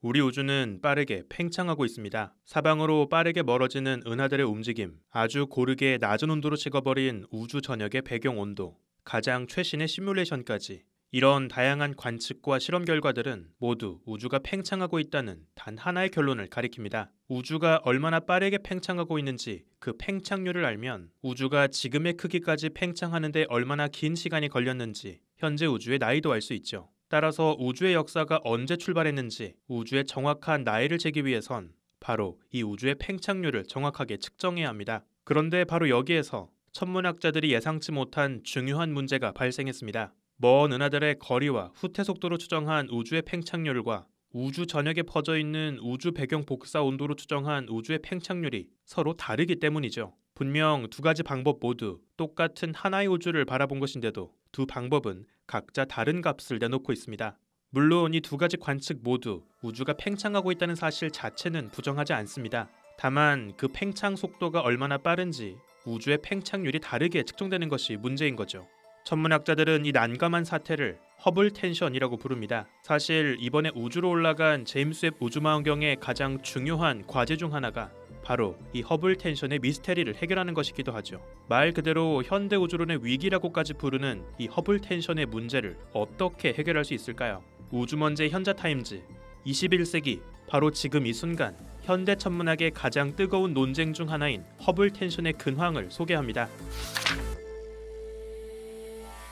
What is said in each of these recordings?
우리 우주는 빠르게 팽창하고 있습니다. 사방으로 빠르게 멀어지는 은하들의 움직임, 아주 고르게 낮은 온도로 식어버린 우주 전역의 배경 온도, 가장 최신의 시뮬레이션까지 이런 다양한 관측과 실험 결과들은 모두 우주가 팽창하고 있다는 단 하나의 결론을 가리킵니다. 우주가 얼마나 빠르게 팽창하고 있는지 그 팽창률을 알면 우주가 지금의 크기까지 팽창하는 데 얼마나 긴 시간이 걸렸는지 현재 우주의 나이도 알 수 있죠. 따라서 우주의 역사가 언제 출발했는지 우주의 정확한 나이를 재기 위해선 바로 이 우주의 팽창률을 정확하게 측정해야 합니다. 그런데 바로 여기에서 천문학자들이 예상치 못한 중요한 문제가 발생했습니다. 먼 은하들의 거리와 후퇴 속도로 추정한 우주의 팽창률과 우주 전역에 퍼져 있는 우주 배경 복사 온도로 추정한 우주의 팽창률이 서로 다르기 때문이죠. 분명 두 가지 방법 모두 똑같은 하나의 우주를 바라본 것인데도 두 방법은 각자 다른 값을 내놓고 있습니다. 물론 이 두 가지 관측 모두 우주가 팽창하고 있다는 사실 자체는 부정하지 않습니다. 다만 그 팽창 속도가 얼마나 빠른지 우주의 팽창률이 다르게 측정되는 것이 문제인 거죠. 천문학자들은 이 난감한 사태를 허블 텐션이라고 부릅니다. 사실 이번에 우주로 올라간 제임스 웹 우주망원경의 가장 중요한 과제 중 하나가 바로 이 허블 텐션의 미스테리를 해결하는 것이기도 하죠. 말 그대로 현대 우주론의 위기라고까지 부르는 이 허블 텐션의 문제를 어떻게 해결할 수 있을까요? 우주먼지의 현자타임즈 21세기 바로 지금 이 순간 현대 천문학의 가장 뜨거운 논쟁 중 하나인 허블 텐션의 근황을 소개합니다.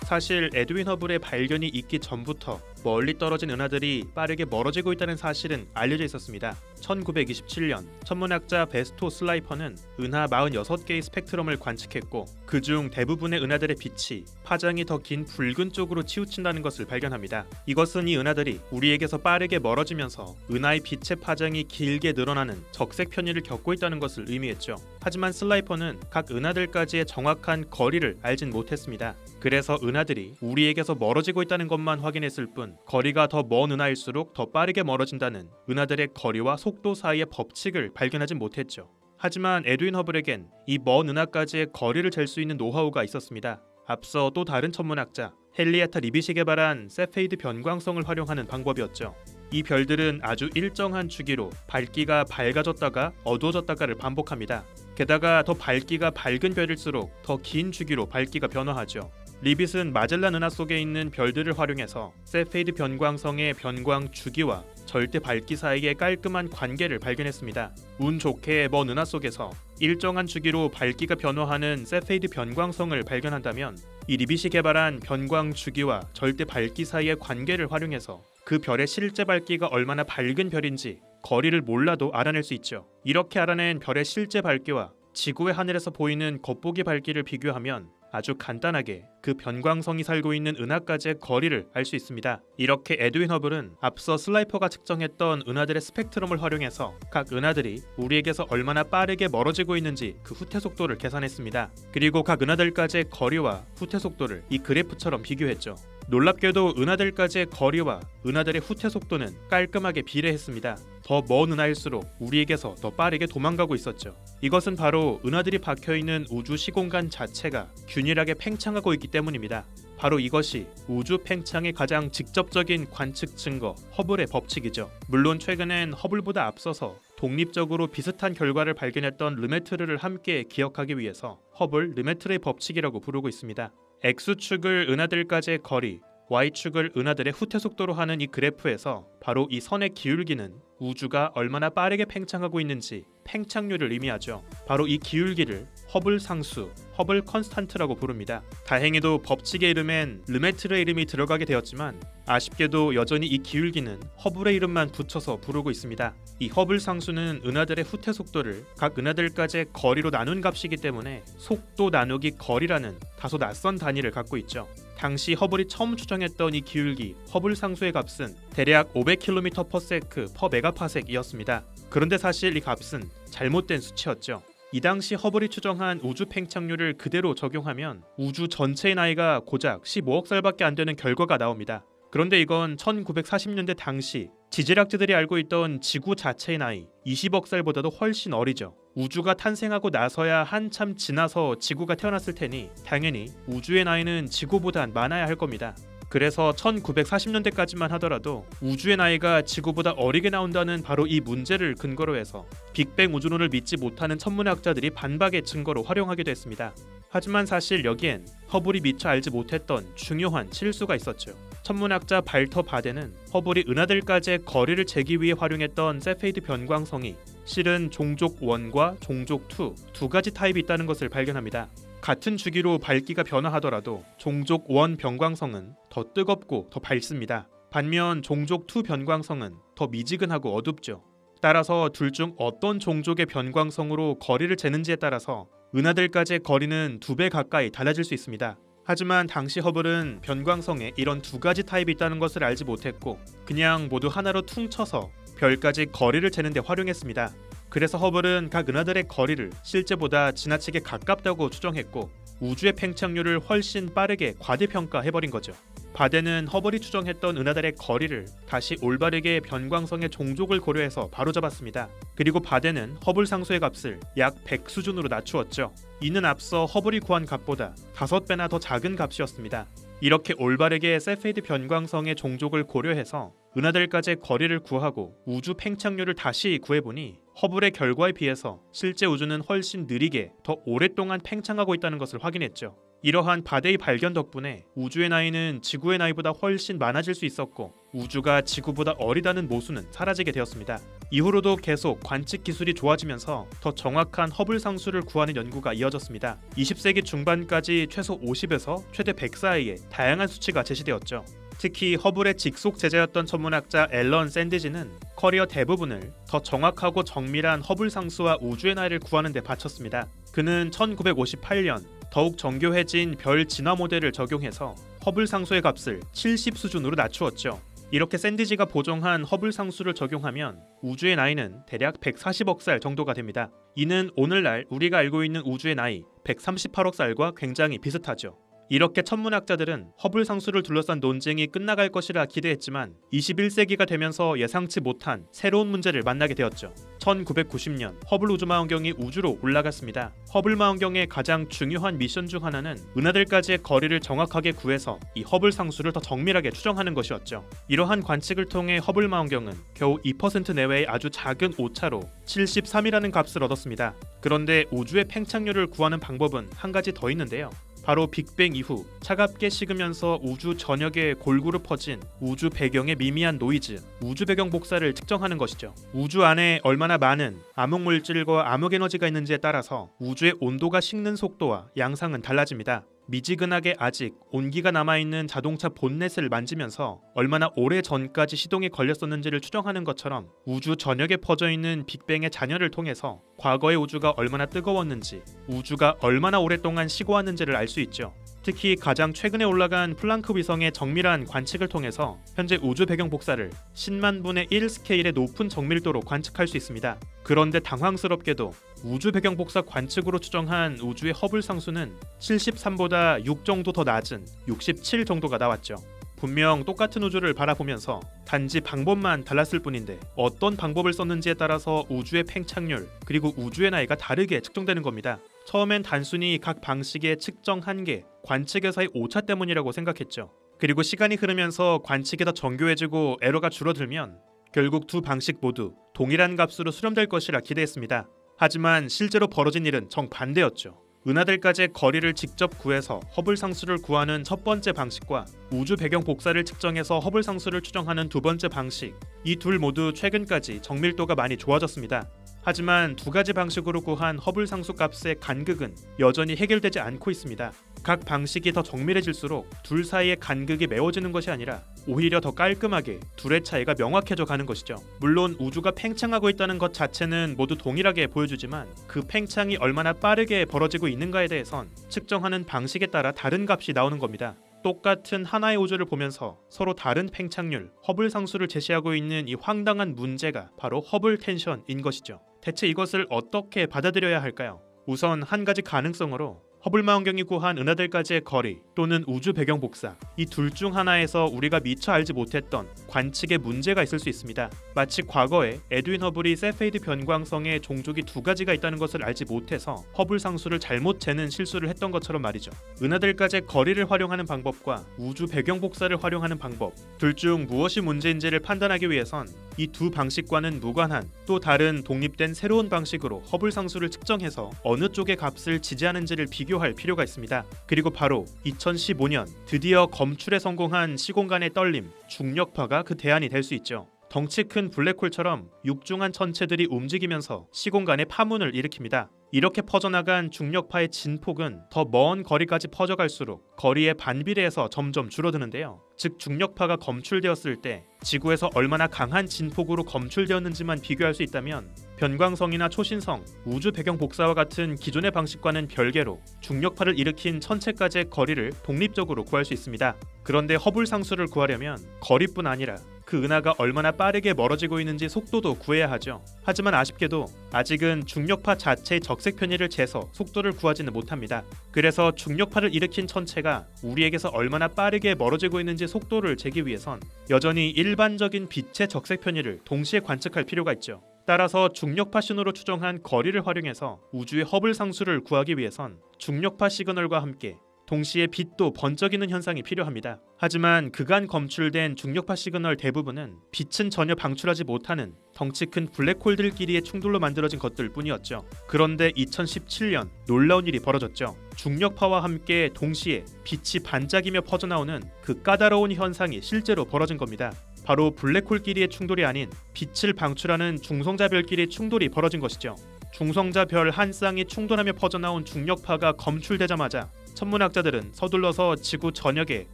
사실 에드윈 허블의 발견이 있기 전부터 멀리 떨어진 은하들이 빠르게 멀어지고 있다는 사실은 알려져 있었습니다. 1927년 천문학자 베스토 슬라이퍼는 은하 46개의 스펙트럼을 관측했고 그중 대부분의 은하들의 빛이 파장이 더 긴 붉은 쪽으로 치우친다는 것을 발견합니다. 이것은 이 은하들이 우리에게서 빠르게 멀어지면서 은하의 빛의 파장이 길게 늘어나는 적색 편의를 겪고 있다는 것을 의미했죠. 하지만 슬라이퍼는 각 은하들까지의 정확한 거리를 알진 못했습니다. 그래서 은하들이 우리에게서 멀어지고 있다는 것만 확인했을 뿐 거리가 더 먼 은하일수록 더 빠르게 멀어진다는 은하들의 거리와 속도 사이의 법칙을 발견하지 못했죠. 하지만 에드윈 허블에겐 이 먼 은하까지의 거리를 잴 수 있는 노하우가 있었습니다. 앞서 또 다른 천문학자 헨리에타 리빗이 개발한 세페이드 변광성을 활용하는 방법이었죠. 이 별들은 아주 일정한 주기로 밝기가 밝아졌다가 어두워졌다가를 반복합니다. 게다가 더 밝기가 밝은 별일수록 더 긴 주기로 밝기가 변화하죠. 리빗은 마젤란 은하 속에 있는 별들을 활용해서 세페이드 변광성의 변광 주기와 절대 밝기 사이의 깔끔한 관계를 발견했습니다. 운 좋게 먼 은하 속에서 일정한 주기로 밝기가 변화하는 세페이드 변광성을 발견한다면 이 리빗이 개발한 변광 주기와 절대 밝기 사이의 관계를 활용해서 그 별의 실제 밝기가 얼마나 밝은 별인지 거리를 몰라도 알아낼 수 있죠. 이렇게 알아낸 별의 실제 밝기와 지구의 하늘에서 보이는 겉보기 밝기를 비교하면 아주 간단하게 그 변광성이 살고 있는 은하까지의 거리를 알 수 있습니다. 이렇게 에드윈 허블은 앞서 슬라이퍼가 측정했던 은하들의 스펙트럼을 활용해서 각 은하들이 우리에게서 얼마나 빠르게 멀어지고 있는지 그 후퇴 속도를 계산했습니다. 그리고 각 은하들까지의 거리와 후퇴 속도를 이 그래프처럼 비교했죠. 놀랍게도 은하들까지의 거리와 은하들의 후퇴 속도는 깔끔하게 비례했습니다. 더 먼 은하일수록 우리에게서 더 빠르게 도망가고 있었죠. 이것은 바로 은하들이 박혀있는 우주 시공간 자체가 균일하게 팽창하고 있기 때문입니다. 바로 이것이 우주 팽창의 가장 직접적인 관측 증거, 허블의 법칙이죠. 물론 최근엔 허블보다 앞서서 독립적으로 비슷한 결과를 발견했던 르메트르를 함께 기억하기 위해서 허블 르메트르의 법칙이라고 부르고 있습니다. X축을 은하들까지의 거리, Y축을 은하들의 후퇴 속도로 하는 이 그래프에서 바로 이 선의 기울기는 우주가 얼마나 빠르게 팽창하고 있는지 팽창률을 의미하죠. 바로 이 기울기를 허블 상수, 허블 컨스탄트라고 부릅니다. 다행히도 법칙의 이름엔 르메트르의 이름이 들어가게 되었지만 아쉽게도 여전히 이 기울기는 허블의 이름만 붙여서 부르고 있습니다. 이 허블 상수는 은하들의 후퇴 속도를 각 은하들까지의 거리로 나눈 값이기 때문에 속도 나누기 거리라는 다소 낯선 단위를 갖고 있죠. 당시 허블이 처음 추정했던 이 기울기 허블 상수의 값은 대략 500km/s/메가파섹이었습니다. 그런데 사실 이 값은 잘못된 수치였죠. 이 당시 허블이 추정한 우주 팽창률을 그대로 적용하면 우주 전체의 나이가 고작 15억 살밖에 안 되는 결과가 나옵니다. 그런데 이건 1940년대 당시 지질학자들이 알고 있던 지구 자체의 나이 20억 살보다도 훨씬 어리죠. 우주가 탄생하고 나서야 한참 지나서 지구가 태어났을 테니 당연히 우주의 나이는 지구보단 많아야 할 겁니다. 그래서 1940년대까지만 하더라도 우주의 나이가 지구보다 어리게 나온다는 바로 이 문제를 근거로 해서 빅뱅 우주론을 믿지 못하는 천문학자들이 반박의 증거로 활용하기도 했습니다. 하지만 사실 여기엔 허블이 미처 알지 못했던 중요한 실수가 있었죠. 천문학자 발터 바데는 허블이 은하들까지의 거리를 재기 위해 활용했던 세페이드 변광성이 실은 종족 1과 종족 2 두 가지 타입이 있다는 것을 발견합니다. 같은 주기로 밝기가 변화하더라도 종족 1 변광성은 더 뜨겁고 더 밝습니다. 반면 종족 2 변광성은 더 미지근하고 어둡죠. 따라서 둘 중 어떤 종족의 변광성으로 거리를 재는지에 따라서 은하들까지의 거리는 2배 가까이 달라질 수 있습니다. 하지만 당시 허블은 변광성에 이런 두 가지 타입이 있다는 것을 알지 못했고 그냥 모두 하나로 퉁쳐서 별까지 거리를 재는 데 활용했습니다. 그래서 허블은 각 은하들의 거리를 실제보다 지나치게 가깝다고 추정했고 우주의 팽창률을 훨씬 빠르게 과대평가해버린 거죠. 바데는 허블이 추정했던 은하들의 거리를 다시 올바르게 변광성의 종족을 고려해서 바로잡았습니다. 그리고 바데는 허블 상수의 값을 약 100 수준으로 낮추었죠. 이는 앞서 허블이 구한 값보다 5배나 더 작은 값이었습니다. 이렇게 올바르게 세페이드 변광성의 종족을 고려해서 은하들까지의 거리를 구하고 우주 팽창률을 다시 구해보니 허블의 결과에 비해서 실제 우주는 훨씬 느리게 더 오랫동안 팽창하고 있다는 것을 확인했죠. 이러한 바데의 발견 덕분에 우주의 나이는 지구의 나이보다 훨씬 많아질 수 있었고 우주가 지구보다 어리다는 모순은 사라지게 되었습니다. 이후로도 계속 관측 기술이 좋아지면서 더 정확한 허블 상수를 구하는 연구가 이어졌습니다. 20세기 중반까지 최소 50에서 최대 100 사이에 다양한 수치가 제시되었죠. 특히 허블의 직속 제자였던 천문학자 앨런 샌디지는 커리어 대부분을 더 정확하고 정밀한 허블 상수와 우주의 나이를 구하는 데 바쳤습니다. 그는 1958년 더욱 정교해진 별 진화 모델을 적용해서 허블 상수의 값을 70 수준으로 낮추었죠. 이렇게 샌디지가 보정한 허블 상수를 적용하면 우주의 나이는 대략 140억 살 정도가 됩니다. 이는 오늘날 우리가 알고 있는 우주의 나이 138억 살과 굉장히 비슷하죠. 이렇게 천문학자들은 허블 상수를 둘러싼 논쟁이 끝나갈 것이라 기대했지만 21세기가 되면서 예상치 못한 새로운 문제를 만나게 되었죠. 1990년 허블 우주망원경이 우주로 올라갔습니다. 허블 망원경의 가장 중요한 미션 중 하나는 은하들까지의 거리를 정확하게 구해서 이 허블 상수를 더 정밀하게 추정하는 것이었죠. 이러한 관측을 통해 허블 망원경은 겨우 2% 내외의 아주 작은 오차로 73이라는 값을 얻었습니다. 그런데 우주의 팽창률을 구하는 방법은 한 가지 더 있는데요. 바로 빅뱅 이후 차갑게 식으면서 우주 전역에 골고루 퍼진 우주 배경의 미미한 노이즈, 우주 배경 복사를 측정하는 것이죠. 우주 안에 얼마나 많은 암흑물질과 암흑에너지가 있는지에 따라서 우주의 온도가 식는 속도와 양상은 달라집니다. 미지근하게 아직 온기가 남아있는 자동차 본넷을 만지면서 얼마나 오래 전까지 시동이 걸렸었는지를 추정하는 것처럼 우주 전역에 퍼져있는 빅뱅의 잔여를 통해서 과거의 우주가 얼마나 뜨거웠는지, 우주가 얼마나 오랫동안 식어왔는지를 알 수 있죠. 특히 가장 최근에 올라간 플랑크 위성의 정밀한 관측을 통해서 현재 우주 배경 복사를 10만 분의 1 스케일의 높은 정밀도로 관측할 수 있습니다. 그런데 당황스럽게도 우주 배경 복사 관측으로 추정한 우주의 허블 상수는 73보다 6 정도 더 낮은 67 정도가 나왔죠. 분명 똑같은 우주를 바라보면서 단지 방법만 달랐을 뿐인데 어떤 방법을 썼는지에 따라서 우주의 팽창률 그리고 우주의 나이가 다르게 측정되는 겁니다. 처음엔 단순히 각 방식의 측정 한계, 관측에서의 오차 때문이라고 생각했죠. 그리고 시간이 흐르면서 관측이 더 정교해지고 에러가 줄어들면 결국 두 방식 모두 동일한 값으로 수렴될 것이라 기대했습니다. 하지만 실제로 벌어진 일은 정반대였죠. 은하들까지의 거리를 직접 구해서 허블 상수를 구하는 첫 번째 방식과 우주 배경 복사를 측정해서 허블 상수를 추정하는 두 번째 방식, 이 둘 모두 최근까지 정밀도가 많이 좋아졌습니다. 하지만 두 가지 방식으로 구한 허블 상수 값의 간극은 여전히 해결되지 않고 있습니다. 각 방식이 더 정밀해질수록 둘 사이의 간극이 메워지는 것이 아니라 오히려 더 깔끔하게 둘의 차이가 명확해져 가는 것이죠. 물론 우주가 팽창하고 있다는 것 자체는 모두 동일하게 보여주지만 그 팽창이 얼마나 빠르게 벌어지고 있는가에 대해선 측정하는 방식에 따라 다른 값이 나오는 겁니다. 똑같은 하나의 우주를 보면서 서로 다른 팽창률, 허블 상수를 제시하고 있는 이 황당한 문제가 바로 허블 텐션인 것이죠. 대체 이것을 어떻게 받아들여야 할까요? 우선 한 가지 가능성으로 허블 망원경이 구한 은하들까지의 거리 또는 우주 배경 복사, 이 둘 중 하나에서 우리가 미처 알지 못했던 관측에 문제가 있을 수 있습니다. 마치 과거에 에드윈 허블이 세페이드 변광성에 종족이 두 가지가 있다는 것을 알지 못해서 허블 상수를 잘못 재는 실수를 했던 것처럼 말이죠. 은하들까지의 거리를 활용하는 방법과 우주 배경 복사를 활용하는 방법, 둘 중 무엇이 문제인지를 판단하기 위해선 이 두 방식과는 무관한 또 다른 독립된 새로운 방식으로 허블 상수를 측정해서 어느 쪽의 값을 지지하는지를 비교할 필요가 있습니다. 그리고 바로 2015년 드디어 검출에 성공한 시공간의 떨림, 중력파가 그 대안이 될 수 있죠. 덩치 큰 블랙홀처럼 육중한 천체들이 움직이면서 시공간에 파문을 일으킵니다. 이렇게 퍼져나간 중력파의 진폭은 더 먼 거리까지 퍼져갈수록 거리의 반비례해서 점점 줄어드는데요. 즉 중력파가 검출되었을 때 지구에서 얼마나 강한 진폭으로 검출되었는지만 비교할 수 있다면 변광성이나 초신성, 우주 배경 복사와 같은 기존의 방식과는 별개로 중력파를 일으킨 천체까지의 거리를 독립적으로 구할 수 있습니다. 그런데 허블 상수를 구하려면 거리뿐 아니라 그 은하가 얼마나 빠르게 멀어지고 있는지 속도도 구해야 하죠. 하지만 아쉽게도 아직은 중력파 자체의 적색 편의를 재서 속도를 구하지는 못합니다. 그래서 중력파를 일으킨 천체가 우리에게서 얼마나 빠르게 멀어지고 있는지 속도를 재기 위해선 여전히 일반적인 빛의 적색 편의를 동시에 관측할 필요가 있죠. 따라서 중력파 신호로 추정한 거리를 활용해서 우주의 허블 상수를 구하기 위해선 중력파 시그널과 함께 동시에 빛도 번쩍이는 현상이 필요합니다. 하지만 그간 검출된 중력파 시그널 대부분은 빛은 전혀 방출하지 못하는 덩치 큰 블랙홀들끼리의 충돌로 만들어진 것들 뿐이었죠. 그런데 2017년 놀라운 일이 벌어졌죠. 중력파와 함께 동시에 빛이 반짝이며 퍼져나오는 그 까다로운 현상이 실제로 벌어진 겁니다. 바로 블랙홀끼리의 충돌이 아닌 빛을 방출하는 중성자별끼리의 충돌이 벌어진 것이죠. 중성자별 한 쌍이 충돌하며 퍼져나온 중력파가 검출되자마자 천문학자들은 서둘러서 지구 전역에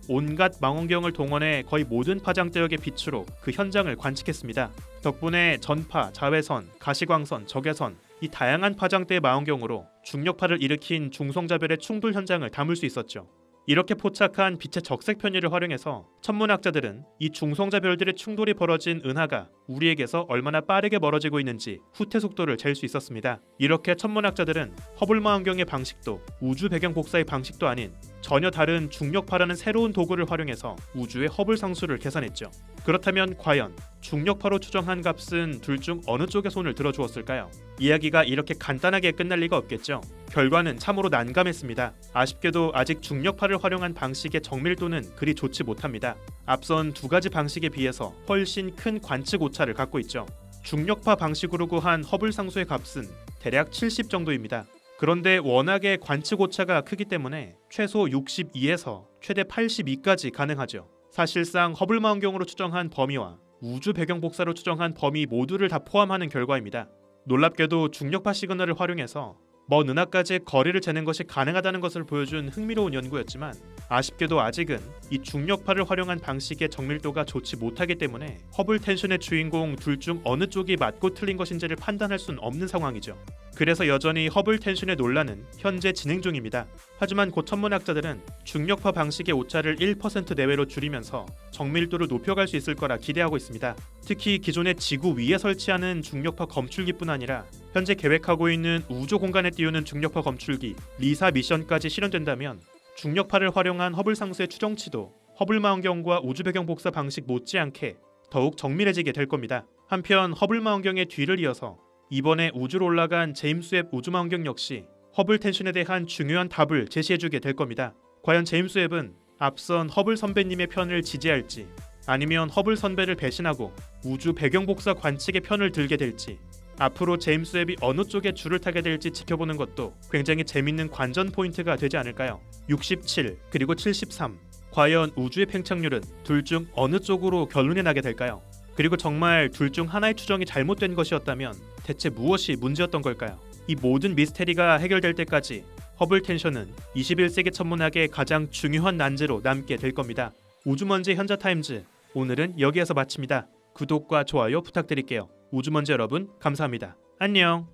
온갖 망원경을 동원해 거의 모든 파장대역의 빛으로 그 현장을 관측했습니다. 덕분에 전파, 자외선, 가시광선, 적외선 이 다양한 파장대의 망원경으로 중력파를 일으킨 중성자별의 충돌 현장을 담을 수 있었죠. 이렇게 포착한 빛의 적색 편의를 활용해서 천문학자들은 이 중성자별들의 충돌이 벌어진 은하가 우리에게서 얼마나 빠르게 멀어지고 있는지 후퇴 속도를 잴 수 있었습니다. 이렇게 천문학자들은 허블 망원경의 방식도 우주 배경 복사의 방식도 아닌 전혀 다른 중력파라는 새로운 도구를 활용해서 우주의 허블 상수를 계산했죠. 그렇다면 과연 중력파로 추정한 값은 둘 중 어느 쪽에 손을 들어주었을까요? 이야기가 이렇게 간단하게 끝날 리가 없겠죠. 결과는 참으로 난감했습니다. 아쉽게도 아직 중력파를 활용한 방식의 정밀도는 그리 좋지 못합니다. 앞선 두 가지 방식에 비해서 훨씬 큰 관측 오차를 갖고 있죠. 중력파 방식으로 구한 허블 상수의 값은 대략 70 정도입니다. 그런데 워낙에 관측 오차가 크기 때문에 최소 62에서 최대 82까지 가능하죠. 사실상 허블 망원경으로 추정한 범위와 우주 배경 복사로 추정한 범위 모두를 다 포함하는 결과입니다. 놀랍게도 중력파 시그널을 활용해서 먼 은하까지의 거리를 재는 것이 가능하다는 것을 보여준 흥미로운 연구였지만 아쉽게도 아직은 이 중력파를 활용한 방식의 정밀도가 좋지 못하기 때문에 허블 텐션의 주인공 둘 중 어느 쪽이 맞고 틀린 것인지를 판단할 수는 없는 상황이죠. 그래서 여전히 허블 텐션의 논란은 현재 진행 중입니다. 하지만 곧 천문학자들은 중력파 방식의 오차를 1% 내외로 줄이면서 정밀도를 높여갈 수 있을 거라 기대하고 있습니다. 특히 기존의 지구 위에 설치하는 중력파 검출기뿐 아니라 현재 계획하고 있는 우주 공간에 띄우는 중력파 검출기 리사 미션까지 실현된다면 중력파를 활용한 허블 상수의 추정치도 허블 망원경과 우주 배경 복사 방식 못지않게 더욱 정밀해지게 될 겁니다. 한편 허블 망원경의 뒤를 이어서 이번에 우주로 올라간 제임스 웹 우주 망원경 역시 허블 텐션에 대한 중요한 답을 제시해주게 될 겁니다. 과연 제임스 웹은 앞선 허블 선배님의 편을 지지할지 아니면 허블 선배를 배신하고 우주 배경 복사 관측의 편을 들게 될지 앞으로 제임스 웹이 어느 쪽에 줄을 타게 될지 지켜보는 것도 굉장히 재밌는 관전 포인트가 되지 않을까요? 67 그리고 73 과연 우주의 팽창률은 둘 중 어느 쪽으로 결론이 나게 될까요? 그리고 정말 둘 중 하나의 추정이 잘못된 것이었다면 대체 무엇이 문제였던 걸까요? 이 모든 미스테리가 해결될 때까지 허블 텐션은 21세기 천문학의 가장 중요한 난제로 남게 될 겁니다. 우주먼지 현자타임즈 오늘은 여기에서 마칩니다. 구독과 좋아요 부탁드릴게요. 우주먼지 여러분 감사합니다. 안녕.